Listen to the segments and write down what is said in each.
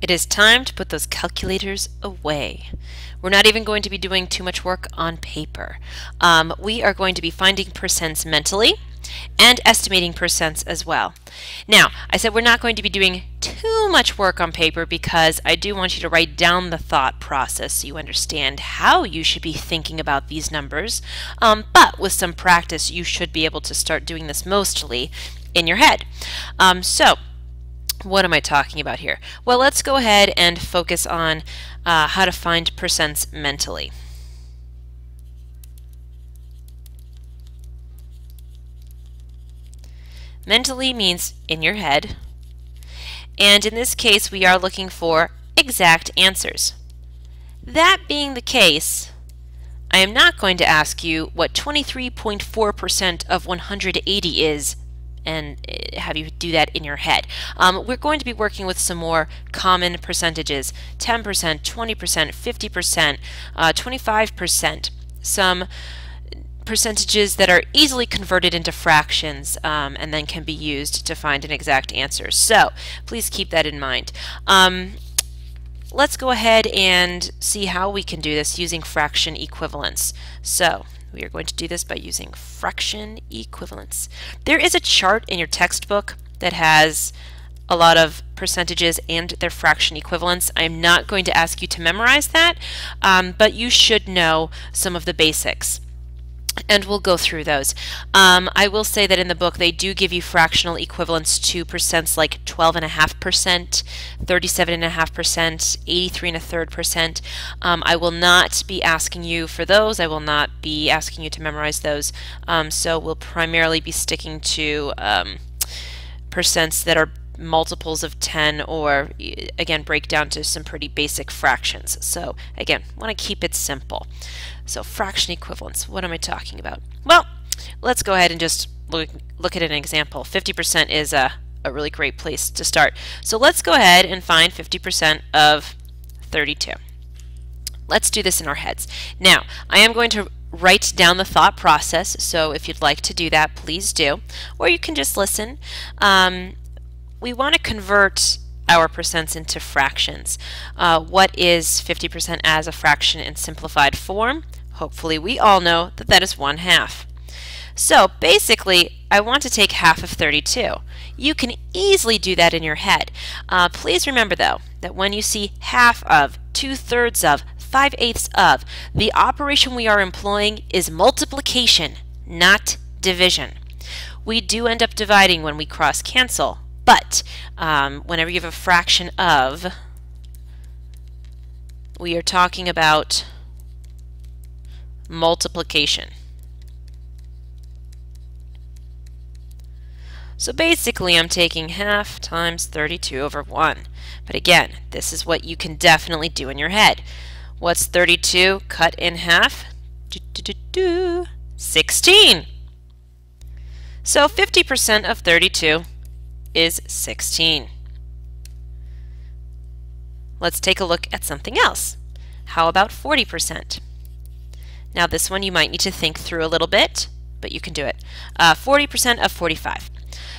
It is time to put those calculators away. We're not even going to be doing too much work on paper. We are going to be finding percents mentally and estimating percents as well. Now, I said we're not going to be doing too much work on paper because I do want you to write down the thought process so you understand how you should be thinking about these numbers. But with some practice, you should be able to start doing this mostly in your head. What am I talking about here? Well, let's go ahead and focus on how to find percents mentally. Mentally means in your head, and in this case we are looking for exact answers. That being the case, I am not going to ask you what 23.4% of 180 is and have you do that in your head. We're going to be working with some more common percentages: 10%, 20%, 50%, 25%, some percentages that are easily converted into fractions and then can be used to find an exact answer. So please keep that in mind. Let's go ahead and see how we can do this using fraction equivalence. So we are going to do this by using fraction equivalence. There is a chart in your textbook that has a lot of percentages and their fraction equivalents. I'm not going to ask you to memorize that, but you should know some of the basics. And we'll go through those. I will say that in the book they do give you fractional equivalents to percents like 12.5%, 37.5%, 83 1/3%. I will not be asking you for those. I will not be asking you to memorize those. So we'll primarily be sticking to percents that are multiples of 10, or again break down to some pretty basic fractions. So again, want to keep it simple. So fraction equivalence, what am I talking about? Well, let's go ahead and just look at an example. 50% is a really great place to start. So let's go ahead and find 50% of 32. Let's do this in our heads. Now, I am going to write down the thought process, so if you'd like to do that, please do. Or you can just listen. We want to convert our percents into fractions. What is 50% as a fraction in simplified form? Hopefully we all know that that is 1/2. So basically, I want to take half of 32. You can easily do that in your head. Please remember though, that when you see half of, 2/3 of, 5/8 of, the operation we are employing is multiplication, not division. We do end up dividing when we cross cancel, but whenever you have a fraction of, we are talking about multiplication. So basically I'm taking half times 32 over 1. But again, this is what you can definitely do in your head. What's 32 cut in half? 16. So 50% of 32 is 16. Let's take a look at something else. How about 40%? Now this one you might need to think through a little bit, but you can do it. 40% of 45.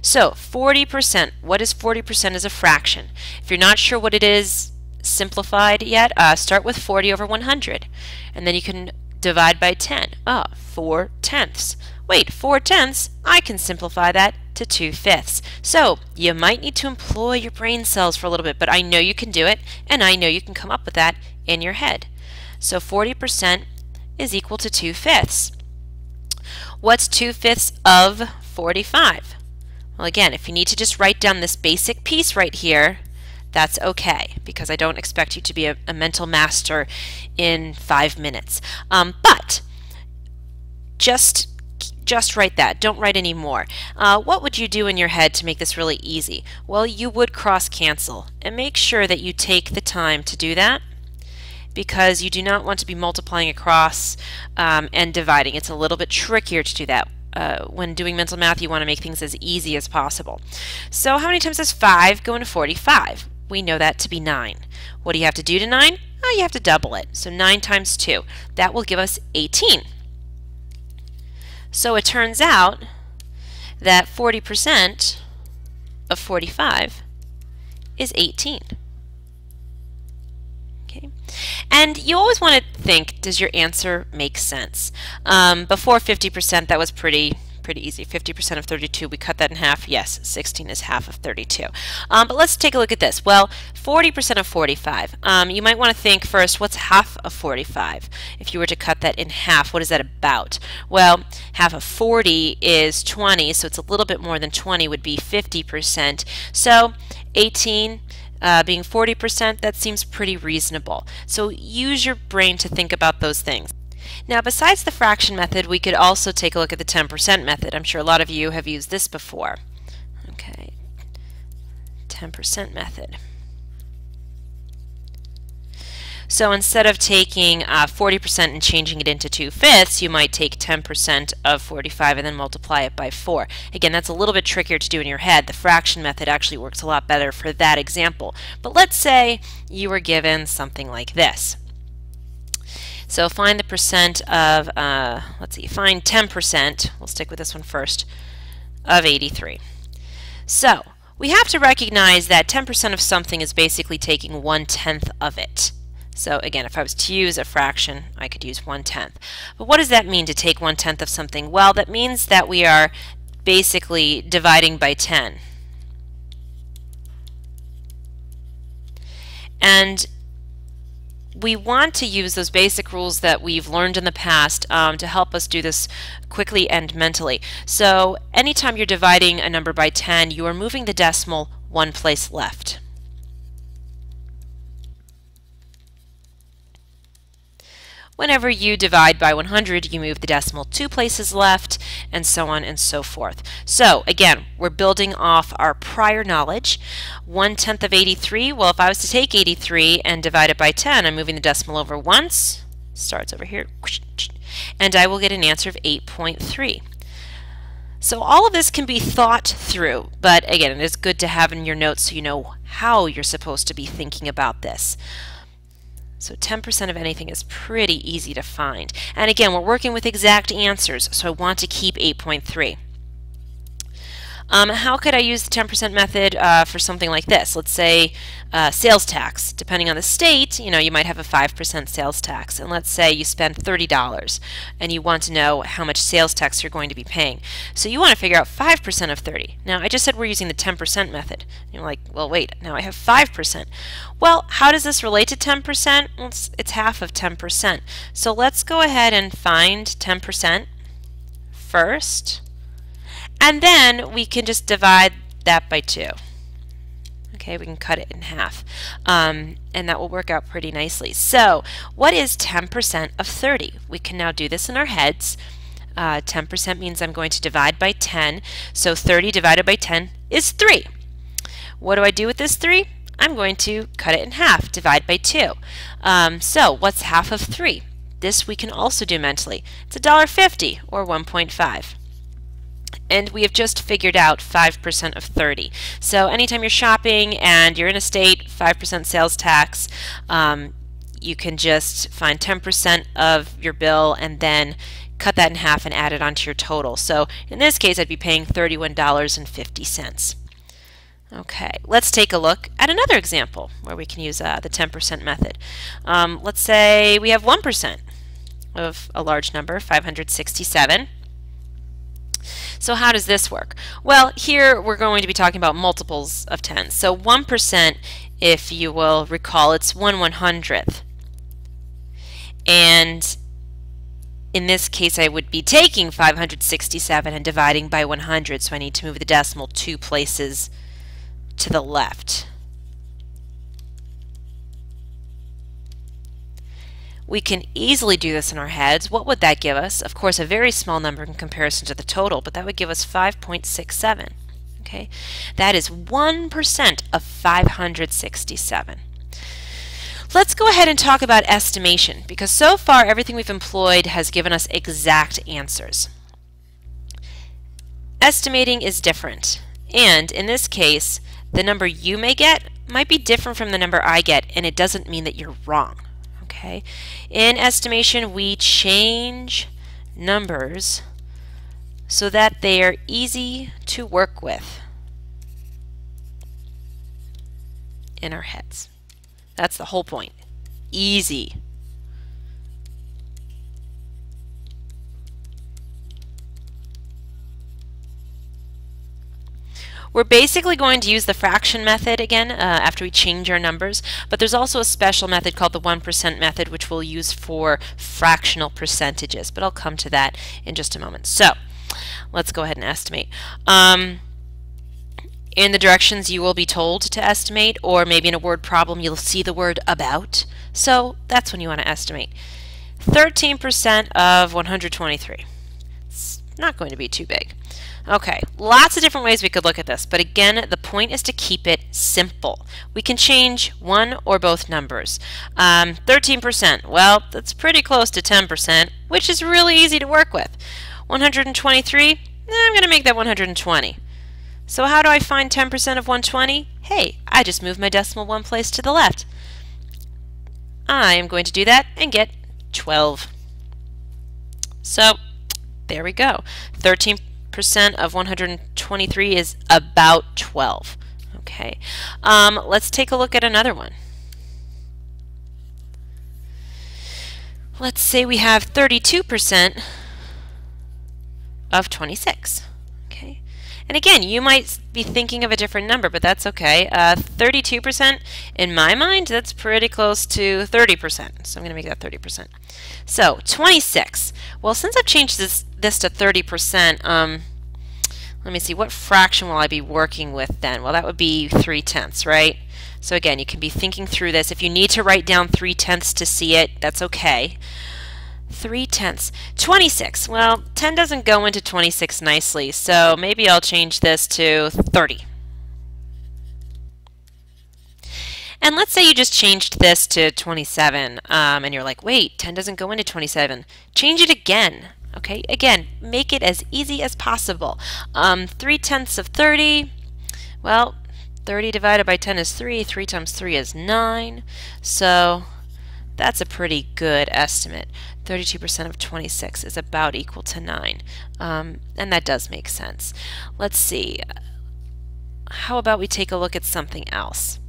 So 40%, what is 40% as a fraction? If you're not sure what it is simplified yet, start with 40 over 100. And then you can divide by 10. 4/10. Wait, 4/10? I can simplify that to 2/5. So you might need to employ your brain cells for a little bit, but I know you can do it, and I know you can come up with that in your head. So 40% is equal to 2/5. What's 2/5 of 45? Well, again, if you need to just write down this basic piece right here, that's okay, because I don't expect you to be a mental master in 5 minutes. But just write that. Don't write any more. What would you do in your head to make this really easy? Well, you would cross cancel, and make sure that you take the time to do that, because you do not want to be multiplying across and dividing. It's a little bit trickier to do that. When doing mental math, you want to make things as easy as possible. So how many times does 5 go into 45? We know that to be 9. What do you have to do to 9? You have to double it. So 9 times 2. That will give us 18. So it turns out that 40% of 45 is 18. Okay. And you always want to think, does your answer make sense? Before 50%, that was pretty easy. 50% of 32, we cut that in half. Yes, 16 is half of 32. But let's take a look at this. Well, 40% of 45. You might want to think first, what's half of 45? If you were to cut that in half, what is that about? Well, half of 40 is 20, so it's a little bit more than 20 would be 50%. So 18 being 40%, that seems pretty reasonable. So use your brain to think about those things. Now, besides the fraction method, we could also take a look at the 10% method. I'm sure a lot of you have used this before. Okay, 10% method. So instead of taking 40% and changing it into 2/5, you might take 10% of 45 and then multiply it by 4. Again, that's a little bit trickier to do in your head. The fraction method actually works a lot better for that example. But let's say you were given something like this. So find the percent of, let's see, find 10%, we'll stick with this one first, of 83. So we have to recognize that 10% of something is basically taking 1/10 of it. So again, if I was to use a fraction, I could use 1/10. But what does that mean to take 1/10 of something? Well, that means that we are basically dividing by 10. And we want to use those basic rules that we've learned in the past to help us do this quickly and mentally. So anytime you're dividing a number by 10, you are moving the decimal one place left. Whenever you divide by 100, you move the decimal 2 places left, and so on and so forth. So again, we're building off our prior knowledge. 1/10 of 83, well, if I was to take 83 and divide it by 10, I'm moving the decimal over once, starts over here, and I will get an answer of 8.3. So all of this can be thought through, but again, it is good to have in your notes so you know how you're supposed to be thinking about this. So 10% of anything is pretty easy to find. And again, we're working with exact answers, so I want to keep 8.3. How could I use the 10% method for something like this? Let's say sales tax. Depending on the state, you might have a 5% sales tax. And let's say you spend $30 and you want to know how much sales tax you're going to be paying. So you want to figure out 5% of 30. Now, I just said we're using the 10% method. You're like, well, wait, now I have 5%. Well, how does this relate to 10%? Well, it's half of 10%. So let's go ahead and find 10% first. And then we can just divide that by 2. Okay, we can cut it in half. And that will work out pretty nicely. So what is 10% of 30? We can now do this in our heads. 10% means I'm going to divide by 10. So 30 divided by 10 is 3. What do I do with this 3? I'm going to cut it in half, divide by 2. So what's half of 3? This we can also do mentally. It's $1.50 or 1.5. And we have just figured out 5% of 30. So anytime you're shopping and you're in a state, 5% sales tax, you can just find 10% of your bill and then cut that in half and add it onto your total. So in this case, I'd be paying $31.50. Okay, let's take a look at another example where we can use the 10% method. Let's say we have 1% of a large number, 567. So how does this work? Well, here we're going to be talking about multiples of 10. So 1%, if you will recall, it's 1/100th. And in this case, I would be taking 567 and dividing by 100, so I need to move the decimal 2 places to the left. We can easily do this in our heads. What would that give us? Of course, a very small number in comparison to the total, but that would give us 5.67. Okay, that is 1% of 567. Let's go ahead and talk about estimation, because so far everything we've employed has given us exact answers. Estimating is different, and in this case, the number you may get might be different from the number I get, and it doesn't mean that you're wrong. Okay. In estimation, we change numbers so that they are easy to work with in our heads. That's the whole point. easy. We're basically going to use the fraction method again after we change our numbers, but there's also a special method called the 1% method, which we'll use for fractional percentages, but I'll come to that in just a moment. So let's go ahead and estimate. In the directions you will be told to estimate, or maybe in a word problem you'll see the word about, so that's when you want to estimate. 13% of 123. It's not going to be too big. Okay, lots of different ways we could look at this, but again, the point is to keep it simple. We can change one or both numbers. 13%, well, that's pretty close to 10%, which is really easy to work with. 123, I'm going to make that 120. So how do I find 10% of 120? Hey, I just moved my decimal one place to the left. I am going to do that and get 12. So there we go. 13% of 123 is about 12. Okay, let's take a look at another one. Let's say we have 32% of 26. Okay, and again, you might be thinking of a different number, but that's okay. 32%, in my mind, that's pretty close to 30%. So I'm going to make that 30%. So 26. Well, since I've changed this to 30%, let me see, what fraction will I be working with then? Well, that would be 3/10, right? So again, you can be thinking through this. If you need to write down 3/10 to see it, that's okay. 3/10. 26. Well, 10 doesn't go into 26 nicely, so maybe I'll change this to 30. And let's say you just changed this to 27, and you're like, wait, 10 doesn't go into 27. Change it again. Okay, again, make it as easy as possible. 3/10 of 30, well, 30 divided by 10 is 3. 3 times 3 is 9. So that's a pretty good estimate. 32% of 26 is about equal to 9. And that does make sense. Let's see. How about we take a look at something else?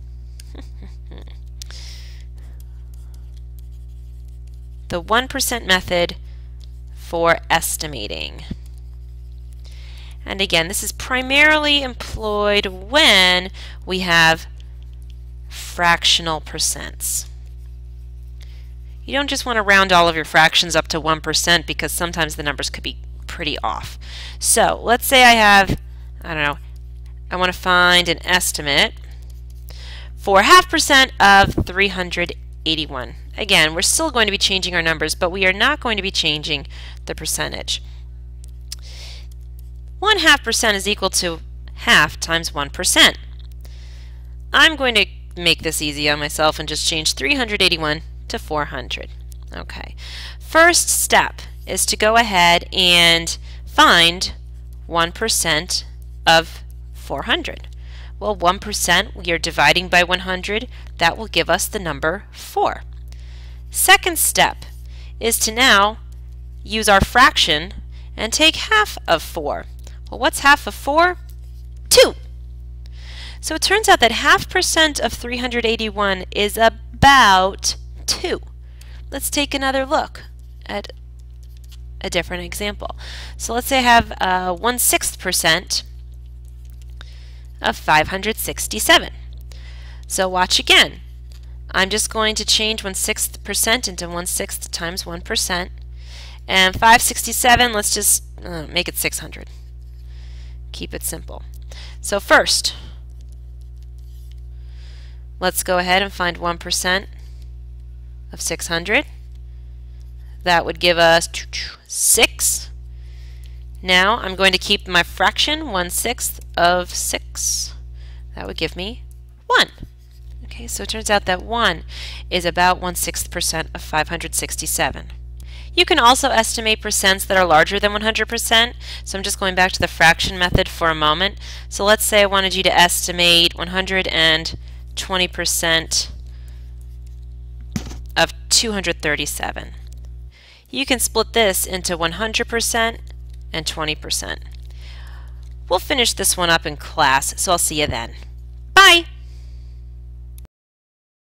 The 1% method for estimating. And again, this is primarily employed when we have fractional percents. You don't just want to round all of your fractions up to 1% because sometimes the numbers could be pretty off. So let's say I have, I don't know, I want to find an estimate for 0.5% of 381. Again, we're still going to be changing our numbers, but we are not going to be changing the percentage. 1/2% is equal to half times 1%. I'm going to make this easy on myself and just change 381 to 400. Okay. First step is to go ahead and find 1% of 400. Well, 1%, we are dividing by 100. That will give us the number 4. Second step is to now use our fraction and take half of 4. Well, what's half of 4? 2. So it turns out that 0.5% of 381 is about 2. Let's take another look at a different example. So let's say I have 1/6% of 567. So watch again. I'm just going to change 1/6% into 1/6 times 1%. And 567, let's just make it 600. Keep it simple. So first, let's go ahead and find 1% of 600. That would give us 6. Now I'm going to keep my fraction, 1/6 of 6. That would give me 1. Okay, so it turns out that 1 is about 1/6% of 567. You can also estimate percents that are larger than 100%. So I'm just going back to the fraction method for a moment. So let's say I wanted you to estimate 120% of 237. You can split this into 100% and 20%. We'll finish this one up in class, so I'll see you then. Bye!